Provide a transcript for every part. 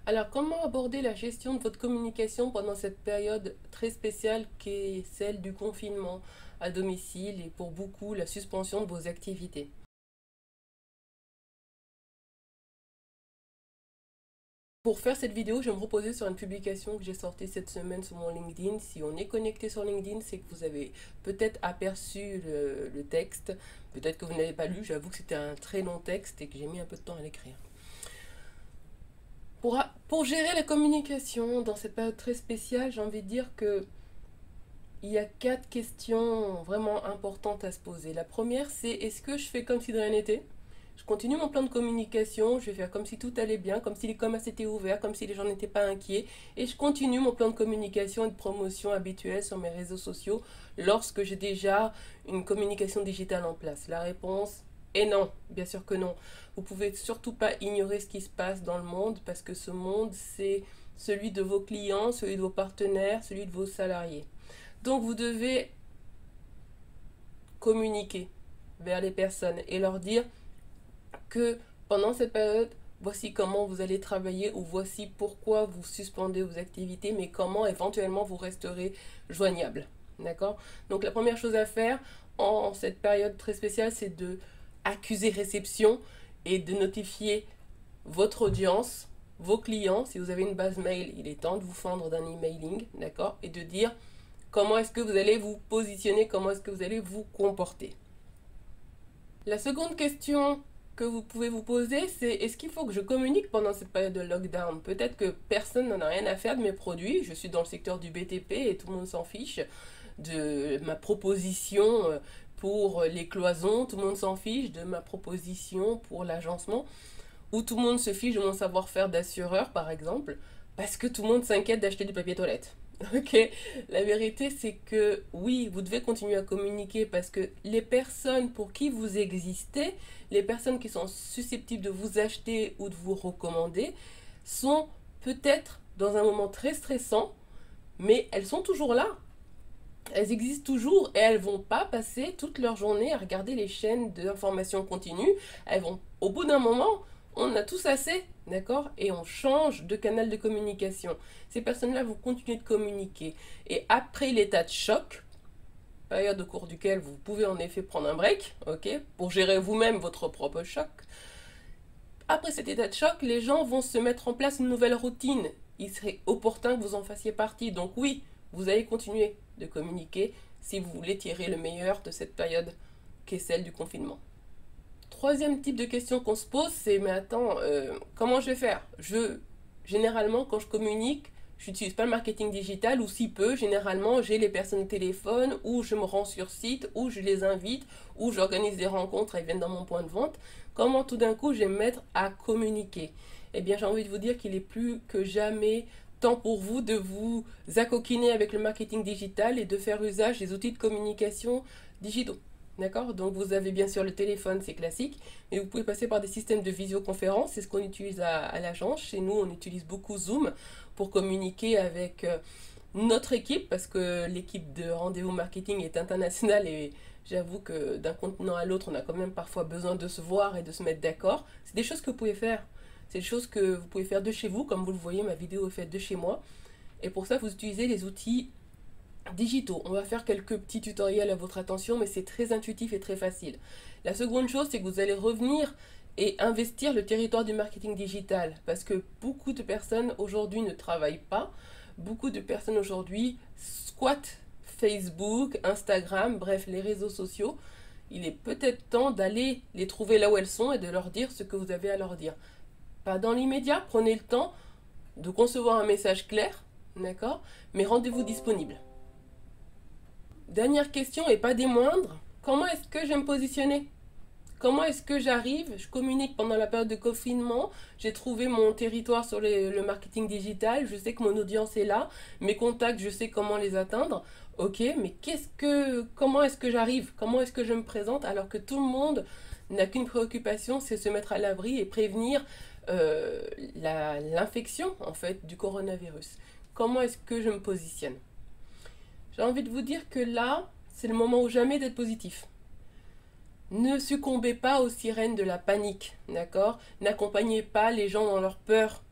Alors, comment aborder la gestion de votre communication pendant cette période très spéciale qui est celle du confinement à domicile et pour beaucoup la suspension de vos activités? Pour faire cette vidéo, je vais me reposer sur une publication que j'ai sortie cette semaine sur mon LinkedIn. Si on est connecté sur LinkedIn, c'est que vous avez peut-être aperçu le texte, peut-être que vous n'avez pas lu. J'avoue que c'était un très long texte et que j'ai mis un peu de temps à l'écrire. Pour gérer la communication dans cette période très spéciale, j'ai envie de dire que il y a quatre questions vraiment importantes à se poser. La première, c'est est-ce que je fais comme si de rien n'était? Je continue mon plan de communication, je vais faire comme si tout allait bien, comme si les commerces étaient ouverts, comme si les gens n'étaient pas inquiets. Et je continue mon plan de communication et de promotion habituel sur mes réseaux sociaux lorsque j'ai déjà une communication digitale en place. La réponse est non, bien sûr que non. Vous pouvez surtout pas ignorer ce qui se passe dans le monde parce que ce monde, c'est celui de vos clients, celui de vos partenaires, celui de vos salariés. Donc vous devez communiquer vers les personnes et leur dire que pendant cette période, voici comment vous allez travailler ou voici pourquoi vous suspendez vos activités, mais comment éventuellement vous resterez joignable. D'accord? Donc la première chose à faire en cette période très spéciale, c'est de accuser réception et de notifier votre audience, vos clients. Si vous avez une base mail, il est temps de vous fendre d'un emailing, d'accord? Et de dire comment est-ce que vous allez vous positionner, comment est-ce que vous allez vous comporter. La seconde question que vous pouvez vous poser, c'est est-ce qu'il faut que je communique pendant cette période de lockdown? Peut-être que personne n'en a rien à faire de mes produits, je suis dans le secteur du BTP et tout le monde s'en fiche de ma proposition pour les cloisons, tout le monde s'en fiche de ma proposition pour l'agencement, ou tout le monde se fiche de mon savoir-faire d'assureur par exemple, parce que tout le monde s'inquiète d'acheter du papier toilette. Ok, la vérité c'est que oui, vous devez continuer à communiquer parce que les personnes pour qui vous existez, les personnes qui sont susceptibles de vous acheter ou de vous recommander, sont peut-être dans un moment très stressant, mais elles sont toujours là. Elles existent toujours et elles vont pas passer toute leur journée à regarder les chaînes d'information continue. Elles vont, au bout d'un moment, on a tous assez, d'accord? Et on change de canal de communication. Ces personnes-là vont continuer de communiquer. Et après l'état de choc, période au cours duquel vous pouvez en effet prendre un break, ok, pour gérer vous-même votre propre choc. Après cet état de choc, les gens vont se mettre en place une nouvelle routine. Il serait opportun que vous en fassiez partie. Donc oui, vous allez continuer de communiquer si vous voulez tirer le meilleur de cette période qui est celle du confinement. Troisième type de question qu'on se pose, c'est mais attends, comment je vais faire? Généralement, quand je communique, je n'utilise pas le marketing digital ou si peu. Généralement, j'ai les personnes au téléphone ou je me rends sur site ou je les invite ou j'organise des rencontres et ils viennent dans mon point de vente. Comment tout d'un coup je vais me mettre à communiquer? Eh bien, j'ai envie de vous dire qu'il est plus que jamais temps pour vous de vous accoquiner avec le marketing digital et de faire usage des outils de communication digitaux. D'accord? Donc vous avez bien sûr le téléphone, c'est classique, mais vous pouvez passer par des systèmes de visioconférence, c'est ce qu'on utilise à l'agence. Chez nous, on utilise beaucoup Zoom pour communiquer avec notre équipe, parce que l'équipe de rendez-vous marketing est internationale et j'avoue que d'un continent à l'autre, on a quand même parfois besoin de se voir et de se mettre d'accord. C'est des choses que vous pouvez faire. C'est des choses que vous pouvez faire de chez vous, comme vous le voyez, ma vidéo est faite de chez moi. Et pour ça, vous utilisez les outils digitaux. On va faire quelques petits tutoriels à votre attention, mais c'est très intuitif et très facile. La seconde chose, c'est que vous allez revenir et investir le territoire du marketing digital, parce que beaucoup de personnes aujourd'hui ne travaillent pas, beaucoup de personnes aujourd'hui squattent Facebook, Instagram, bref, les réseaux sociaux. Il est peut-être temps d'aller les trouver là où elles sont et de leur dire ce que vous avez à leur dire. Pas dans l'immédiat, prenez le temps de concevoir un message clair, d'accord, mais rendez-vous disponible. Dernière question et pas des moindres, comment est-ce que je vais me positionner? Comment est-ce que j'arrive? Je communique pendant la période de confinement, j'ai trouvé mon territoire sur le marketing digital, je sais que mon audience est là, mes contacts, je sais comment les atteindre. Ok, mais comment est-ce que j'arrive? Comment est-ce que je me présente alors que tout le monde n'a qu'une préoccupation, c'est se mettre à l'abri et prévenir l'infection en fait du coronavirus. Comment est-ce que je me positionne? J'ai envie de vous dire que là, c'est le moment ou jamais d'être positif. Ne succombez pas aux sirènes de la panique, d'accord? N'accompagnez pas les gens dans leur peur,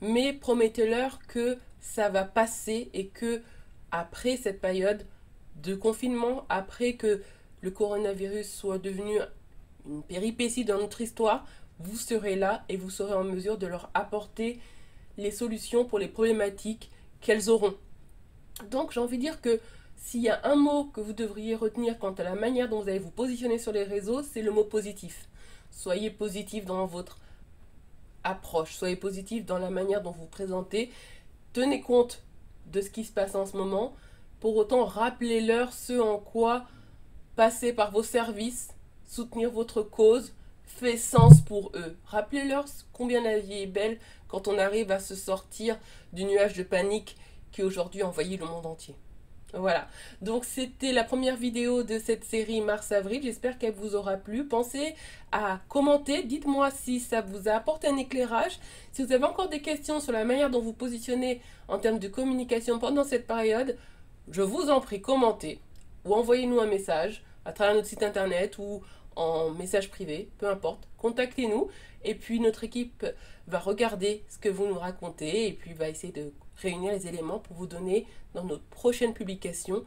mais promettez-leur que ça va passer et que après cette période de confinement, après que le coronavirus soit devenu une péripétie dans notre histoire, vous serez là et vous serez en mesure de leur apporter les solutions pour les problématiques qu'elles auront. Donc j'ai envie de dire que s'il y a un mot que vous devriez retenir quant à la manière dont vous allez vous positionner sur les réseaux, c'est le mot positif. Soyez positif dans votre approche, soyez positif dans la manière dont vous vous présentez, tenez compte de ce qui se passe en ce moment, pour autant rappelez-leur ce en quoi passer par vos services, soutenir votre cause, fait sens pour eux. Rappelez-leur combien la vie est belle quand on arrive à se sortir du nuage de panique qui aujourd'hui envahit le monde entier. Voilà, donc c'était la première vidéo de cette série mars-avril, j'espère qu'elle vous aura plu. Pensez à commenter, dites-moi si ça vous a apporté un éclairage. Si vous avez encore des questions sur la manière dont vous positionnez en termes de communication pendant cette période, je vous en prie, commentez ou envoyez-nous un message à travers notre site internet ou en message privé, peu importe, contactez-nous et puis notre équipe va regarder ce que vous nous racontez et puis va essayer de réunir les éléments pour vous donner dans notre prochaine publication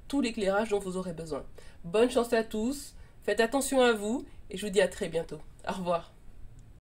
tout l'éclairage dont vous aurez besoin. Bonne chance à tous, faites attention à vous et je vous dis à très bientôt. Au revoir.